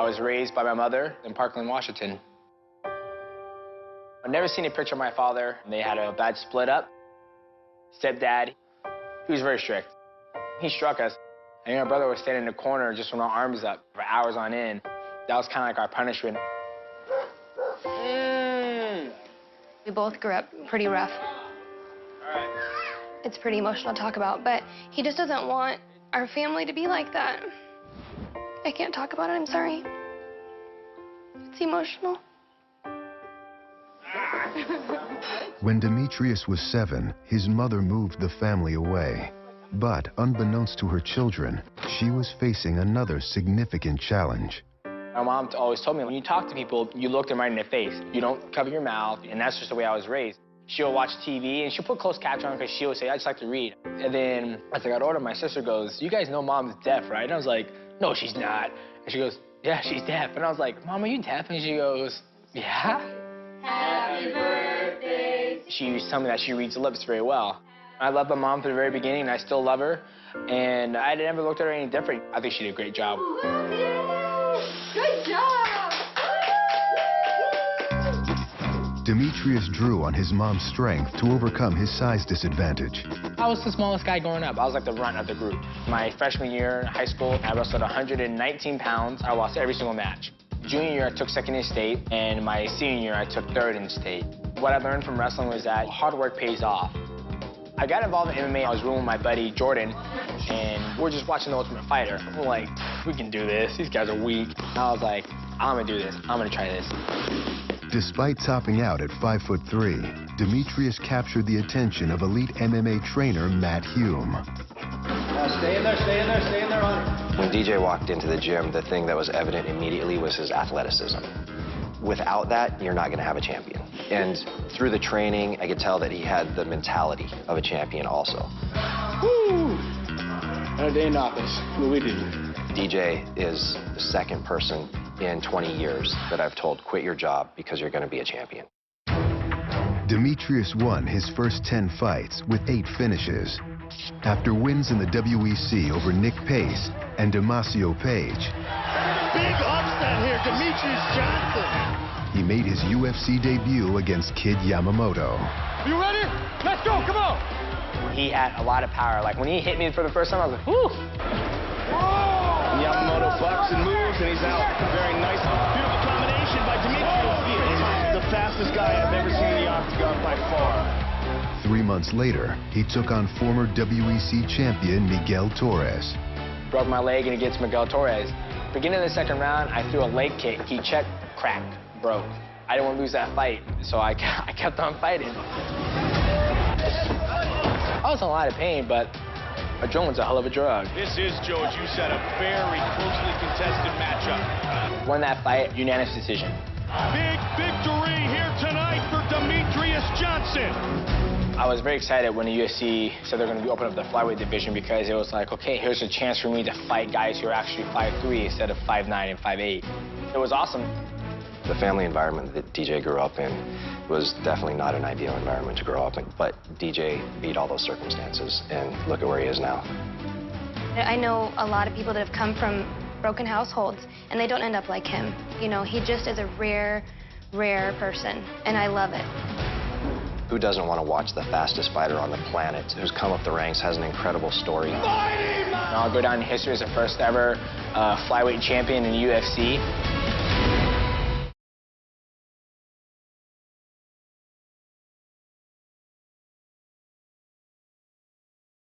was raised by my mother in Parkland, Washington. I've never seen a picture of my father. They had a bad split up. Stepdad, he was very strict. He struck us. And my brother was standing in the corner just with our arms up for hours on end. That was kind of like our punishment. We both grew up pretty rough. It's pretty emotional to talk about, but he just doesn't want our family to be like that. I can't talk about it, I'm sorry. It's emotional. When Demetrious was 7, his mother moved the family away. But unbeknownst to her children, she was facing another significant challenge. My mom always told me, when you talk to people, you look them right in the face. You don't cover your mouth, and that's just the way I was raised. She'll watch TV, and she'll put closed caption on because she would say, I just like to read. And then as I got older, my sister goes, you guys know Mom's deaf, right? And I was like, no, she's not. And she goes, yeah, she's deaf. And I was like, Mom, are you deaf? And she goes, yeah. Happy birthday. She used to tell me that she reads lips very well. I loved my mom from the very beginning, and I still love her. And I never looked at her any different. I think she did a great job. Good job! Demetrious drew on his mom's strength to overcome his size disadvantage. I was the smallest guy growing up. I was like the runt of the group. My freshman year in high school, I wrestled 119 pounds. I lost every single match. Junior year, I took second in state, and my senior year, I took third in state. What I learned from wrestling was that hard work pays off. I got involved in MMA. I was rooming with my buddy Jordan, and we're just watching The Ultimate Fighter. We're like, we can do this. These guys are weak. I was like, I'm gonna do this. I'm gonna try this. Despite topping out at 5'3", Demetrious captured the attention of elite MMA trainer Matt Hume. Now stay in there, stay in there, stay in there, Hunter. When DJ walked into the gym, the thing that was evident immediately was his athleticism. Without that, you're not going to have a champion. And through the training, I could tell that he had the mentality of a champion also. Woo! Another day in office. What we do. DJ is the second person in 20 years that I've told, quit your job because you're going to be a champion. Demetrious won his first 10 fights with 8 finishes. After wins in the WEC over Nick Pace and Damacio Page, big upset here, Demetrious Johnson. He made his UFC debut against Kid Yamamoto. You ready? Let's go, come on! He had a lot of power. Like, when he hit me for the first time, I was like, whoo! Yamamoto bucks and moves, and he's out. Very nice. Beautiful combination by Demetrious. The fastest guy I've ever seen in the octagon by far. 3 months later, he took on former WEC champion Miguel Torres. Broke my leg and against Miguel Torres. Beginning of the second round, I threw a leg kick. He checked, cracked, broke. I didn't want to lose that fight, so I kept on fighting. I was in a lot of pain, but adrenaline's a hell of a drug. This is, Joe, as you said, a very closely contested matchup. Won that fight, unanimous decision. Big victory here tonight for Demetrious Johnson. I was very excited when the UFC said they're going to be opening up the flyweight division, because it was like, okay, here's a chance for me to fight guys who are actually 5'3" instead of 5'9" and 5'8". It was awesome. The family environment that DJ grew up in was definitely not an ideal environment to grow up in, but DJ beat all those circumstances, and look at where he is now. I know a lot of people that have come from broken households, and they don't end up like him. You know, he just is a rare, rare person, and I love it. Who doesn't want to watch the fastest fighter on the planet, who's come up the ranks, has an incredible story? I'll go down in history as the first ever flyweight champion in the UFC.